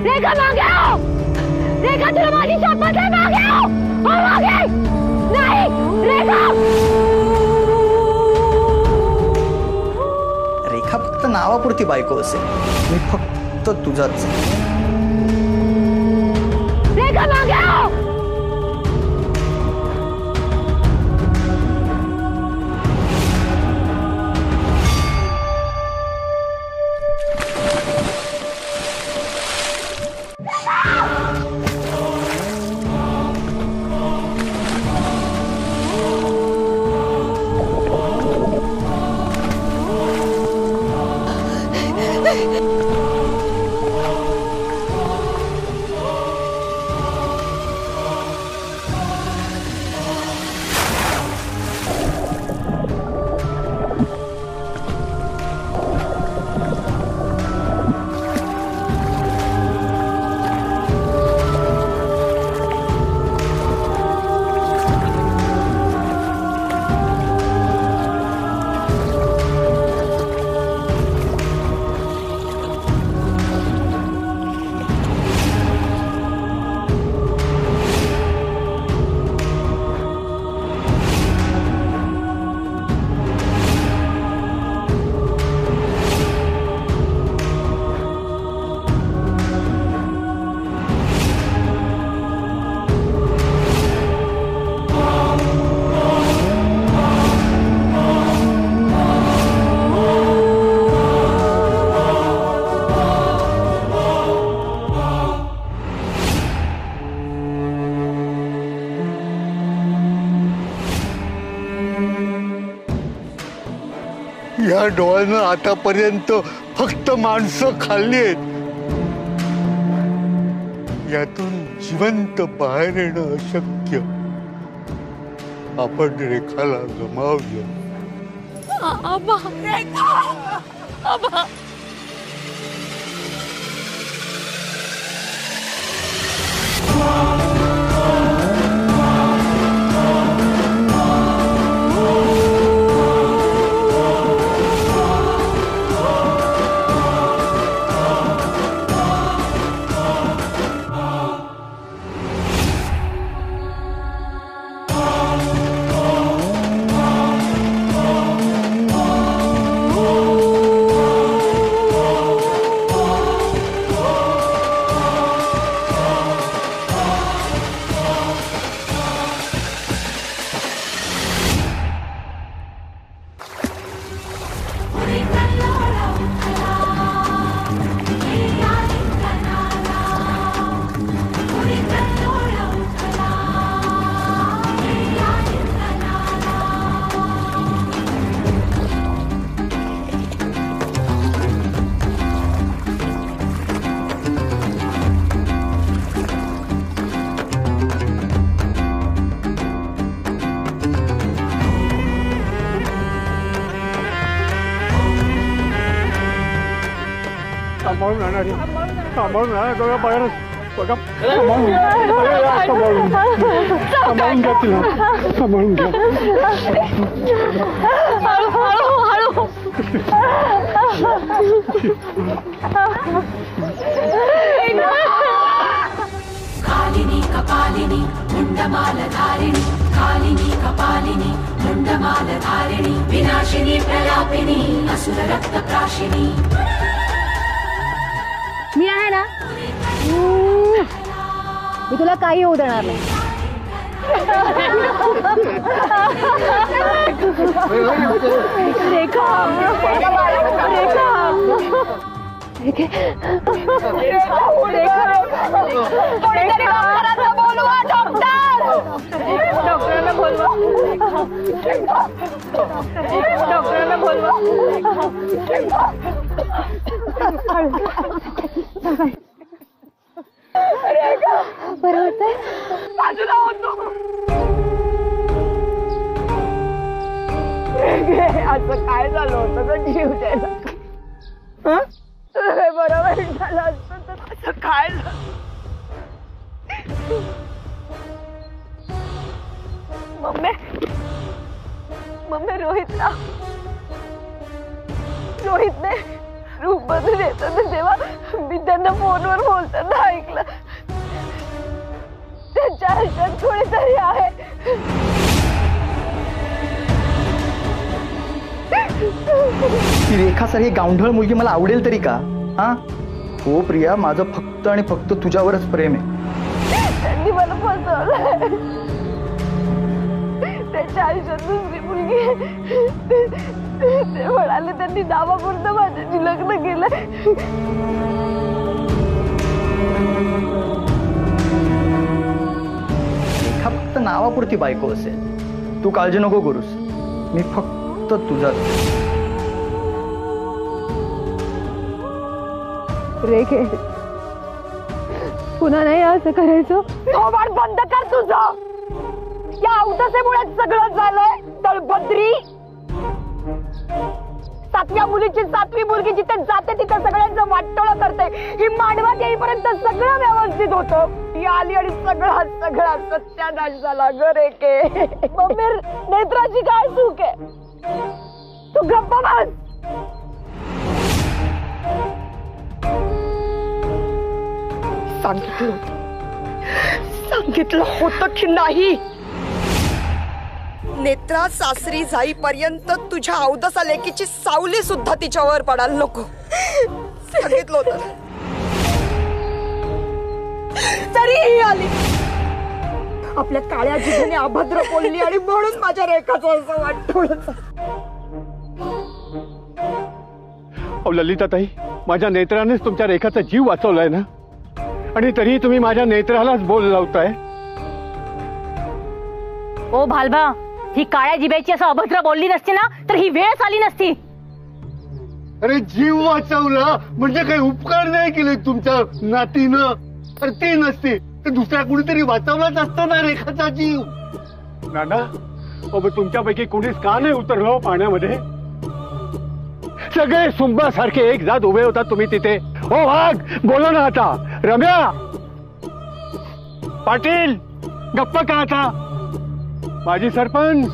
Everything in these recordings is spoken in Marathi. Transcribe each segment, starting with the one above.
रेखा मागे आओ, रेखा तुला माझी शपथ आहे, मागे आओ, हो मागे, नाही रेखा. रेखा फक्त नावापुरती बायको असेल, मी फक्त तुझाच. रेखा मागे आओ. या डोळ्यानं आतापर्यंत फक्त माणसं खाल्ली आहेत. यातून जिवंत बाहेर येणं अशक्य. आपण रेखाला गमावलं. आबा, रेखा, आबा. सांभाळून बघा बाहेर बघा सांभाळून घ्या तिला सांभाळून घ्या. कालिनी कपालिनी मुंडमालधारिणी कालिनी कपालिनी मुंडमालधारिणी विनाशिनी प्रलापिनी असुर रक्तप्राशिनी. मी आहे ना, मी तुला काही होऊ देणार नाही. रेखा, बोलवा डॉक्टरांना बोलवा. बरं होतंय, बाजूला होतो. असं काय झालं होतं तर जीव द्यायला? बरोबर झालं असतं तर असं काय झालं? मम्मी रोहितने रूप बदलून येत होते तेव्हा मी त्यांना फोनवर बोलताना ऐकलं, त्यांच्या आयुष्यात कोणीतरी आहे. ती रेखासारखी गावढळ मुलगी मला आवडेल तरी का? हा हो प्रिया, माझं फक्त आणि फक्त तुझ्यावरच प्रेम आहे. त्यांनी मला फसवलं. त्याच्या आयुष्यात दुसरी मुलगी आहे. ते म्हणाले त्यांनी नावापुरतं माझ्याशी लग्न केलं. रेखा फक्त नावापुरती बायको असेल, तू काळजी नको करूस. मी फक्त तुझा. रेखे, पुन्हा नाही असं करायचं. थोबाड बंद कर तुझं. या अवदसेमुळे सगळं झालंय. तळभद्री, 7व्या मुलीची 7वी मुलगी जिथे जाते तिथे सगळ्यांचं वाटोळं करते. ही मांडवात येईपर्यंत सगळं व्यवस्थित होतं. ती आली आणि सगळा सत्यानाश झाला ग रेखे. मम्मी, नेत्राची काय चूक आहे? तू गप्प बस. सांगितलं होतं की नाही? नेत्रा सासरी जाईपर्यंत तुझ्या अवदसा लेकीची सावली सुद्धा तिच्यावर पडायला नको. सांगितलं होतं तरीही आली. आपल्या काळ्या जिभेने अभद्र बोलली आणि म्हणून माझ्या रेखाचं असं वाटतं. ललिताताई, माझ्या नेत्रानेच तुमच्या रेखाचा जीव वाचवलाय ना, आणि तरी तुम्ही माझ्या नेत्रालाच बोल लावताय. ओ भालबा, ही काळ्या जिभेची असं अभद्र बोलली नसती ना तर ही वेळ आली नसती. अरे जीव वाचवला म्हणजे काही उपकार नाही केले तुमच्या नातीनं. तर ती नसती तर दुसऱ्या कुणीतरी वाचवलाच असता ना रेखाचा जीव. नाना, तुमच्यापैकी कुणीच का नाही उतरलो पाण्यामध्ये? सगळे सुंबासारखे एक जात उभे होतात तुम्ही तिथे. हो वाघ, बोला ना आता. रम्या, पाटील, गप्पा का आता? माझी सरपंच,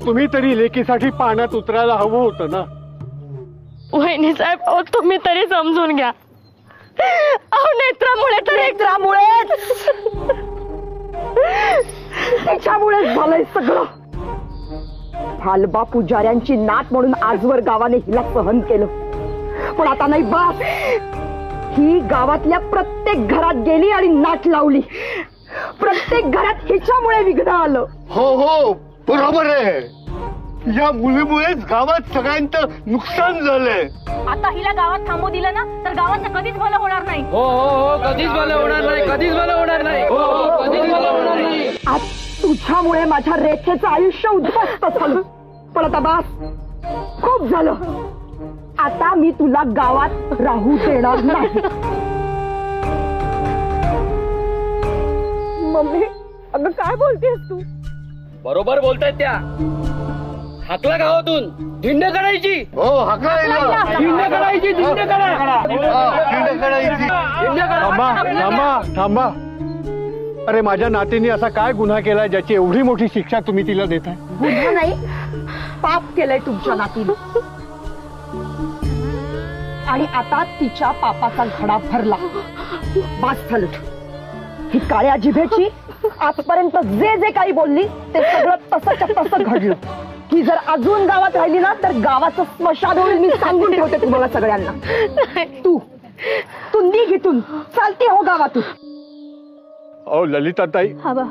तुम्ही तरी लेकीसाठी पाण्यात उतरायला हवं होतं ना. वहिनी साहेब, तुम्ही तरी समजून घ्या. नेत्रामुळे तर तिच्यामुळेच झालंय सगळं. भालबा पुजाऱ्यांची नात म्हणून आजवर गावाने हिला सहन केलं, पण आता नाही बास. ही गावातल्या प्रत्येक घरात गेली आणि नाट लावली. प्रत्येक घरात हिच्यामुळे विघ्न आलं. हो हो, बरोबर आहे. या मुलीमुळेच गावात सगळ्यांचं नुकसान झालंय. आता हिला गावात थांबू दिलं ना तर गावाचं कधीच भलं होणार नाही. हो हो हो, कधीच भलं होणार नाही, कधीच भलं होणार नाही. हो हो, कधीच भलं होणार नाही. आज तुझ्यामुळे माझ्या रेखेचं आयुष्य उद्ध्वस्त झालं. पण आता बास, खूप झालं. आता मी तुला गावात राहू देणार नाही. मम्मी, अगं काय बोलतेस तू? बरोबर बोलतायत त्या. हाकला गावातून, धिंड करायची. हो, हाकला. धिंड करायची, धिंड करा. थांबा. अरे, माझ्या नातीने असा काय गुन्हा केलाय ज्याची एवढी मोठी शिक्षा तुम्ही तिला देताय? गुन्हा नाही, पाप केलंय तुमच्या नातीने. आणि आता तिच्या पापाचा घडा भरला. बास झालं. ही काळ्या जिभेची आजपर्यंत जे जे काही बोलली ते सगळं तसंच्या तसं घडलं. ही जर अजून गावात राहिली ना तर गावाचं स्मशान होईल. मी सांगून ठेवते तुम्हाला सगळ्यांना. तू निघ इथून, चालती हो गावातून. ललिताताई, हवा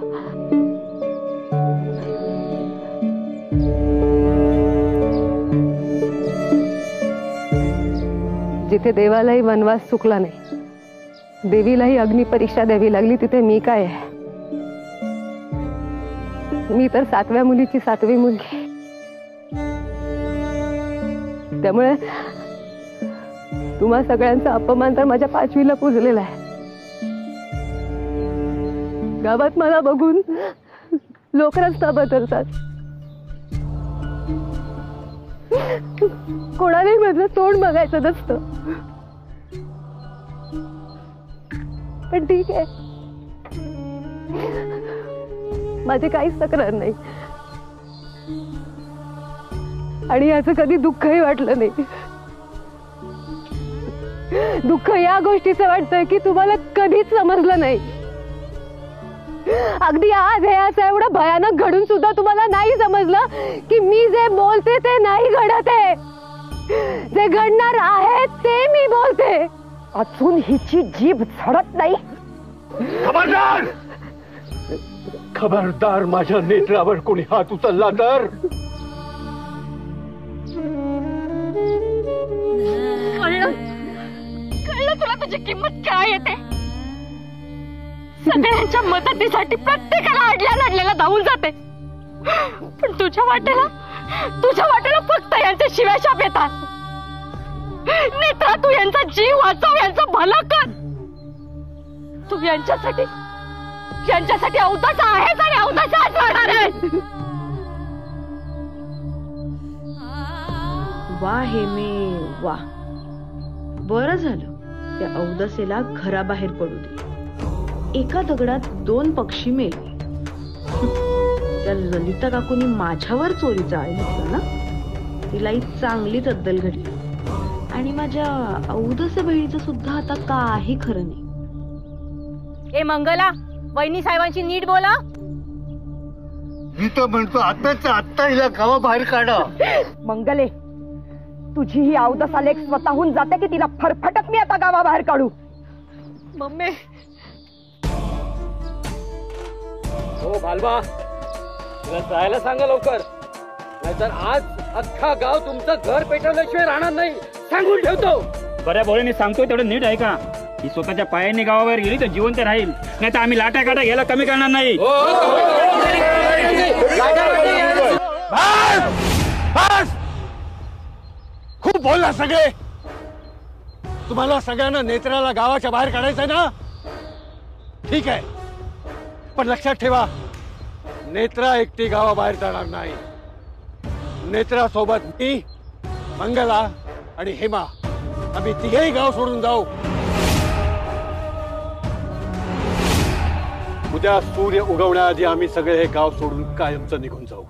जिथे देवालाही वनवास चुकला नाही, देवीलाही अग्निपरीक्षा द्यावी लागली, तिथे मी काय आहे? मी तर 7व्या मुलीची 7वी मुलगी. त्यामुळे तुम्हा सगळ्यांचा अपमान तर माझ्या 5वीला पुजलेला आहे. गावात मला बघून लोक रस्ता बदलतात. कोणालाही माझं तोंड बघायचं नसतं. पण ठीक आहे, माझे काहीच तक्रार नाही आणि याचं कधी दुःखही वाटलं नाही. दुःख या गोष्टीचं वाटतंय की तुम्हाला कधीच समजलं नाही. अगदी आज हे असं एवढं भयानक घडून सुद्धा तुम्हाला नाही समजलं की मी जे बोलते ते नाही घडत आहे. जे घडणार आहे ते मी बोलते. अजून हिची जीभ झडत नाही. खबरदार, खबरदार, माझ्या नेत्रावर कोणी हात उचलला तर. कळलं तुला तुझी किंमत काय येते. सगळ्यांच्या मदतीसाठी प्रत्येकाला अडल्याला धावून जाते, पण तुझ्या वाटेला फक्त यांचे शिव्याशाप येतात. नेत्रा, तू यांचा जीव वाचव, यांचं भलं कर. तू यांच्यासाठी अवताच आहेस आणि अवताच राहणार आहेस. वा हेमे वा, बरं झालं त्या अवदसेला घराबाहेर पडू दे. एका दगडात 2 पक्षी मेले. त्या ललिता काकूनी माझ्यावर चोरीचा आळ घेतला ना, तिलाही चांगलीच अद्दल घडली. आणि माझ्या अवदसे बहिणीचं सुद्धा आता काही खरं नाही. ए मंगला, वहिनी साहेबांची नीट बोला. मी तर म्हणतो आताच आत्ता हिला गावाबाहेर काढा. मंगले, तुझी ही अवदस आलेख स्वतःहून जाते की तिला फरफटत मी आता गावाबाहेर काढू? मम्मी, हो भालबा, तुला जायला सांगा लवकर, नाहीतर आज अख्खा गाव तुमचं घर पेटवल्याशिवाय राहणार नाही, सांगून ठेवतो. बऱ्या बोलीने सांगतोय तेवढं नीट आहे का? ही स्वतःच्या पायाने गावाबाहेर गेली तर जिवंत राहील, नाही तर आम्ही लाटा काटा घ्यायला कमी करणार नाही. खूप बोलला सगळे. तुम्हाला सगळ्यांना नेत्राला गावाच्या बाहेर काढायचंय ना? ठीक आहे, पण लक्षात ठेवा, नेत्रा एकटी गावाबाहेर जाणार नाही. नेत्रा सोबत मी, मंगला आणि हेमा, आम्ही तिघेही गाव सोडून जाऊ. उद्या सूर्य उगवण्याआधी आम्ही सगळे हे गाव सोडून कायमचं निघून जाऊ.